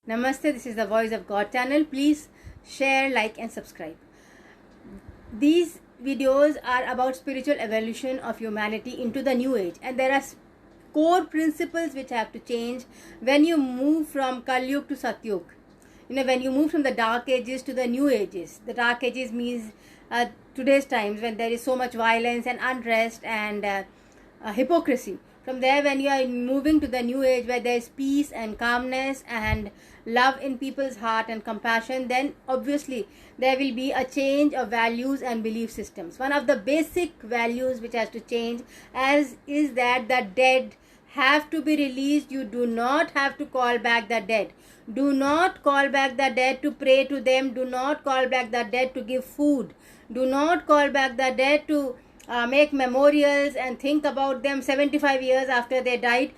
Namaste, this is the Voice of God channel. Please share, like and subscribe. These videos are about spiritual evolution of humanity into the new age, and there are core principles which have to change when you move from Kali Yuga to Satyug. When you move from the dark ages to the new ages. The dark ages means today's times when there is so much violence and unrest and hypocrisy. From there, when you are moving to the new age where there is peace and calmness and love in people's heart and compassion, then obviously there will be a change of values and belief systems. One of the basic values which has to change is that the dead have to be released. You do not have to call back the dead. Do not call back the dead to pray to them. Do not call back the dead to give food. Do not call back the dead to make memorials and think about them 75 years after they died.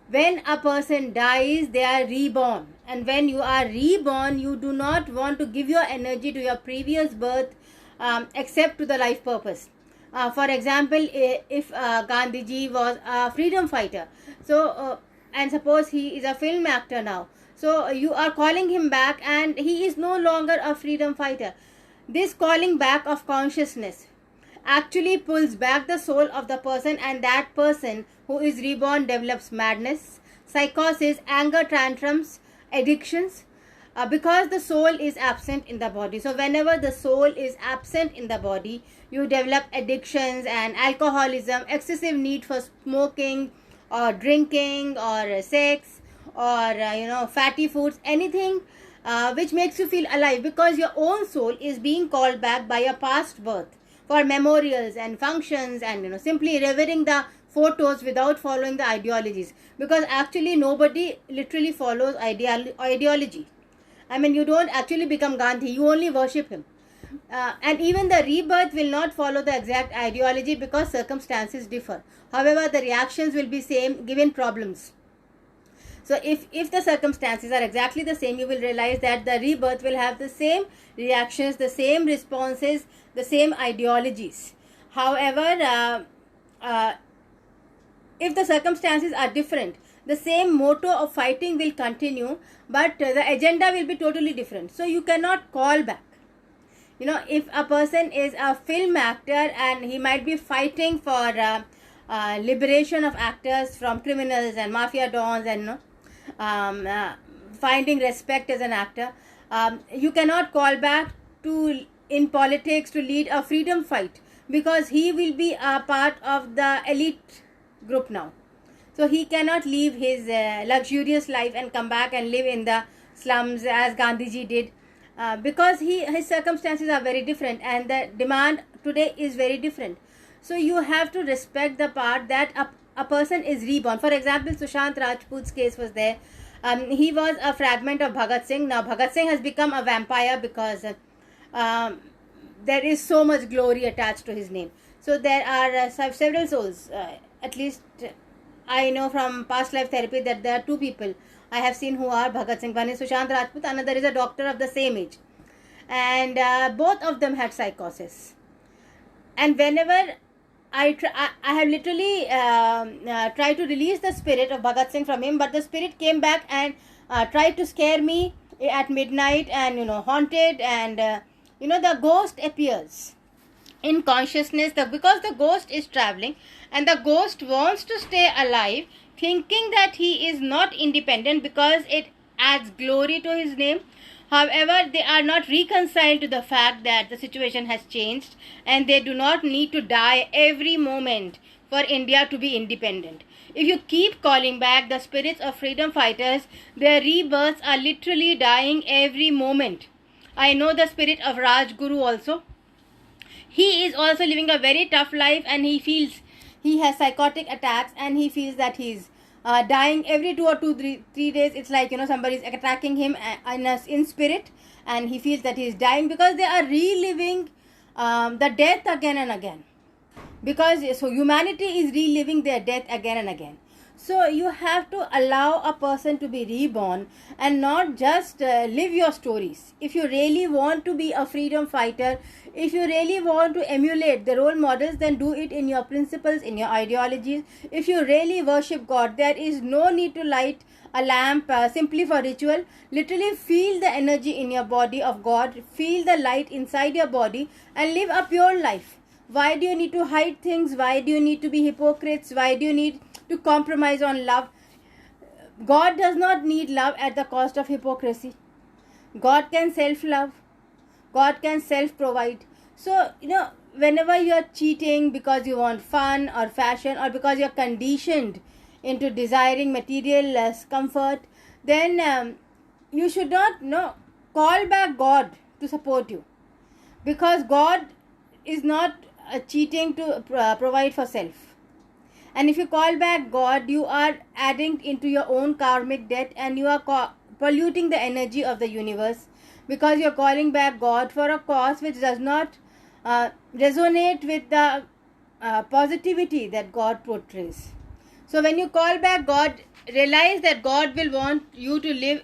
When a person dies, they are reborn, and when you are reborn, you do not want to give your energy to your previous birth except to the life purpose. For example, if Gandhiji was a freedom fighter, and suppose he is a film actor now, so you are calling him back and he is no longer a freedom fighter. This calling back of consciousness actually pulls back the soul of the person, and that person who is reborn develops madness, psychosis, anger tantrums, addictions, because the soul is absent in the body. So whenever the soul is absent in the body, you develop addictions and alcoholism, excessive need for smoking or drinking or sex or fatty foods, anything which makes you feel alive, because your own soul is being called back by a past birth for memorials and functions, and simply revering the photos without following the ideologies, because actually nobody literally follows ideology. I mean, you don't actually become Gandhi, you only worship him. And even the rebirth will not follow the exact ideology because circumstances differ. However, the reactions will be same given problems. So if the circumstances are exactly the same, you will realize that the rebirth will have the same reactions, the same responses, the same ideologies. However, if the circumstances are different, the same motto of fighting will continue, but the agenda will be totally different. So you cannot call back. If a person is a film actor and he might be fighting for liberation of actors from criminals and mafia dons and finding respect as an actor, you cannot call back to in politics to lead a freedom fight, because he will be a part of the elite group now. So he cannot leave his luxurious life and come back and live in the slums as Gandhiji did, because his circumstances are very different and the demand today is very different. So you have to respect the part that a person is reborn. For example, Sushant Rajput's case was there. He was a fragment of Bhagat Singh. Now Bhagat Singh has become a vampire because there is so much glory attached to his name. So there are several souls. At least I know from past life therapy that there are two people I have seen who are Bhagat Singh. One is Sushant Rajput, another is a doctor of the same age. And both of them had psychosis. And whenever I have literally tried to release the spirit of Bhagat Singh from him, but the spirit came back and tried to scare me at midnight and haunted, and the ghost appears in consciousness, because the ghost is traveling and the ghost wants to stay alive, thinking that he is not independent because it adds glory to his name. However, they are not reconciled to the fact that the situation has changed and they do not need to die every moment for India to be independent. If you keep calling back the spirits of freedom fighters, their rebirths are literally dying every moment. I know the spirit of Rajguru also. He is also living a very tough life, and he feels he has psychotic attacks and he feels that he's dying every 2 or 3 days. It's like somebody is attacking him in spirit, and he feels that he is dying because they are reliving the death again and again. Because so humanity is reliving their death again and again. So you have to allow a person to be reborn and not just live your stories. If you really want to be a freedom fighter, if you really want to emulate the role models, then do it in your principles, in your ideologies. If you really worship God, there is no need to light a lamp simply for ritual. Literally feel the energy in your body of God, feel the light inside your body, and live a pure life. Why do you need to hide things? Why do you need to be hypocrites? Why do you need to compromise on love? God does not need love at the cost of hypocrisy. God can self-love. God can self-provide. So, whenever you are cheating because you want fun or fashion, or because you are conditioned into desiring material comfort, then you should not call back God to support you, because God is not cheating to provide for self. And if you call back God, you are adding into your own karmic debt, and you are polluting the energy of the universe, because you are calling back God for a cause which does not resonate with the positivity that God portrays. So when you call back God, realize that God will want you to live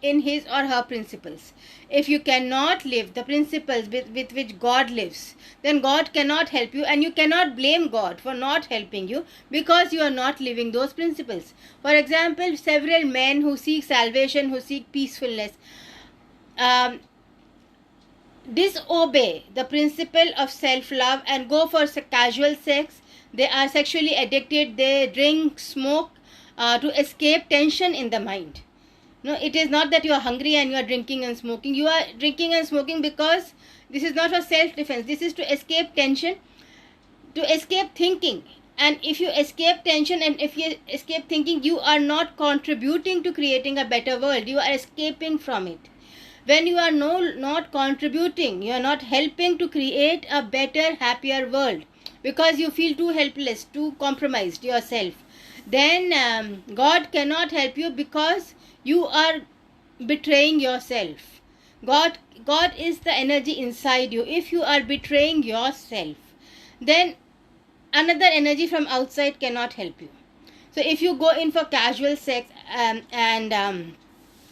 in his or her principles. If you cannot live the principles with which God lives, then God cannot help you, and you cannot blame God for not helping you because you are not living those principles. For example, several men who seek salvation, who seek peacefulness, disobey the principle of self-love and go for casual sex. They are sexually addicted. They drink, smoke to escape tension in the mind. No, it is not that you are hungry and you are drinking and smoking. You are drinking and smoking because this is not for self-defense. This is to escape tension, to escape thinking. And if you escape tension and if you escape thinking, you are not contributing to creating a better world. You are escaping from it. When you are not contributing, you are not helping to create a better, happier world, because you feel too helpless, too compromised yourself, then God cannot help you, because you are betraying yourself. God is the energy inside you. If you are betraying yourself, then another energy from outside cannot help you. So if you go in for casual sex and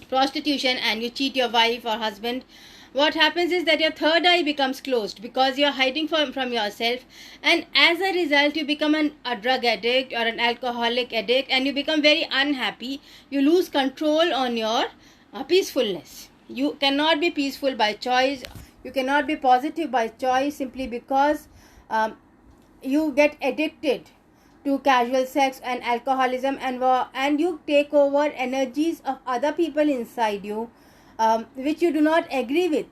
prostitution, and you cheat your wife or husband, what happens is that your third eye becomes closed, because you are hiding from yourself, and as a result you become a drug addict or an alcoholic addict, and you become very unhappy. You lose control on your peacefulness. You cannot be peaceful by choice. You cannot be positive by choice, simply because you get addicted to casual sex and alcoholism, and you take over energies of other people inside you, which you do not agree with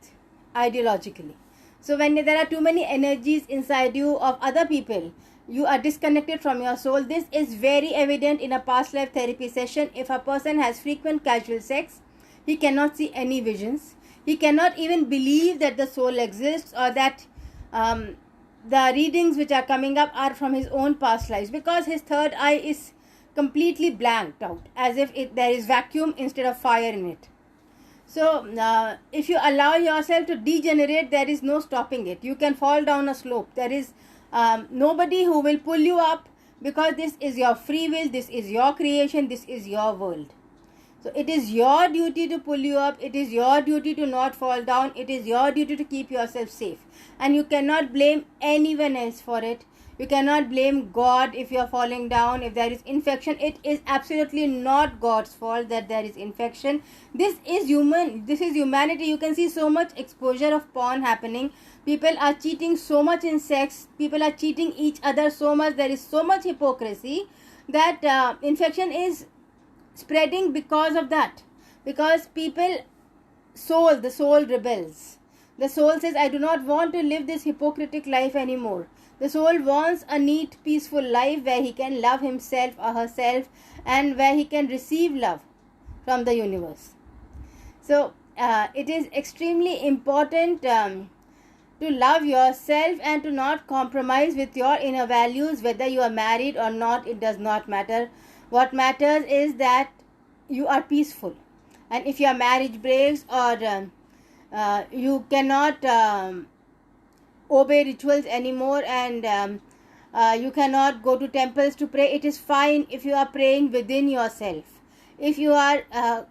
ideologically. So when there are too many energies inside you of other people, you are disconnected from your soul. This is very evident in a past life therapy session. If a person has frequent casual sex, he cannot see any visions. He cannot even believe that the soul exists, or that the readings which are coming up are from his own past lives, because his third eye is completely blanked out, as if there is vacuum instead of fire in it. So if you allow yourself to degenerate, there is no stopping it. You can fall down a slope. There is nobody who will pull you up, because this is your free will, this is your creation, this is your world. So it is your duty to pull you up. It is your duty to not fall down. It is your duty to keep yourself safe. And you cannot blame anyone else for it. You cannot blame God if you are falling down. If there is infection, it is absolutely not God's fault that there is infection. This is human. This is humanity. You can see so much exposure of porn happening. People are cheating so much in sex. People are cheating each other so much. There is so much hypocrisy that infection is spreading because of that. Because the soul rebels. The soul says, I do not want to live this hypocritic life anymore. The soul wants a neat, peaceful life where he can love himself or herself, and where he can receive love from the universe. So it is extremely important to love yourself and to not compromise with your inner values. Whether you are married or not, it does not matter. What matters is that you are peaceful. And if your marriage breaks, or you cannot obey rituals anymore, and you cannot go to temples to pray. It is fine if you are praying within yourself. If you are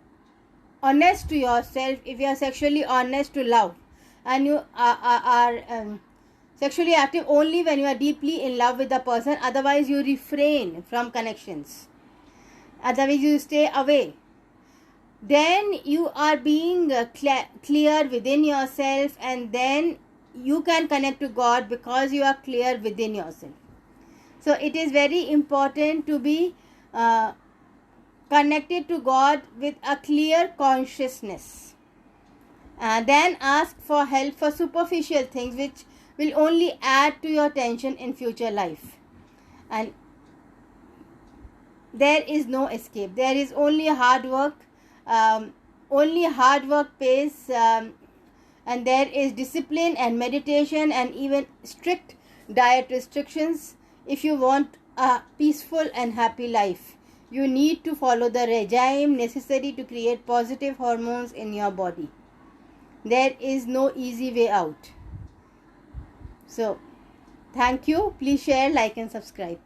honest to yourself, if you are sexually honest to love, and you are sexually active only when you are deeply in love with the person, otherwise you refrain from connections, otherwise you stay away, then you are being clear within yourself, and then you can connect to God because you are clear within yourself. So it is very important to be connected to God with a clear consciousness. Then ask for help for superficial things which will only add to your tension in future life. And there is no escape. There is only hard work. Only hard work pays, and there is discipline and meditation and even strict diet restrictions. If you want a peaceful and happy life, you need to follow the regime necessary to create positive hormones in your body. There is no easy way out. So, thank you. Please share, like and subscribe.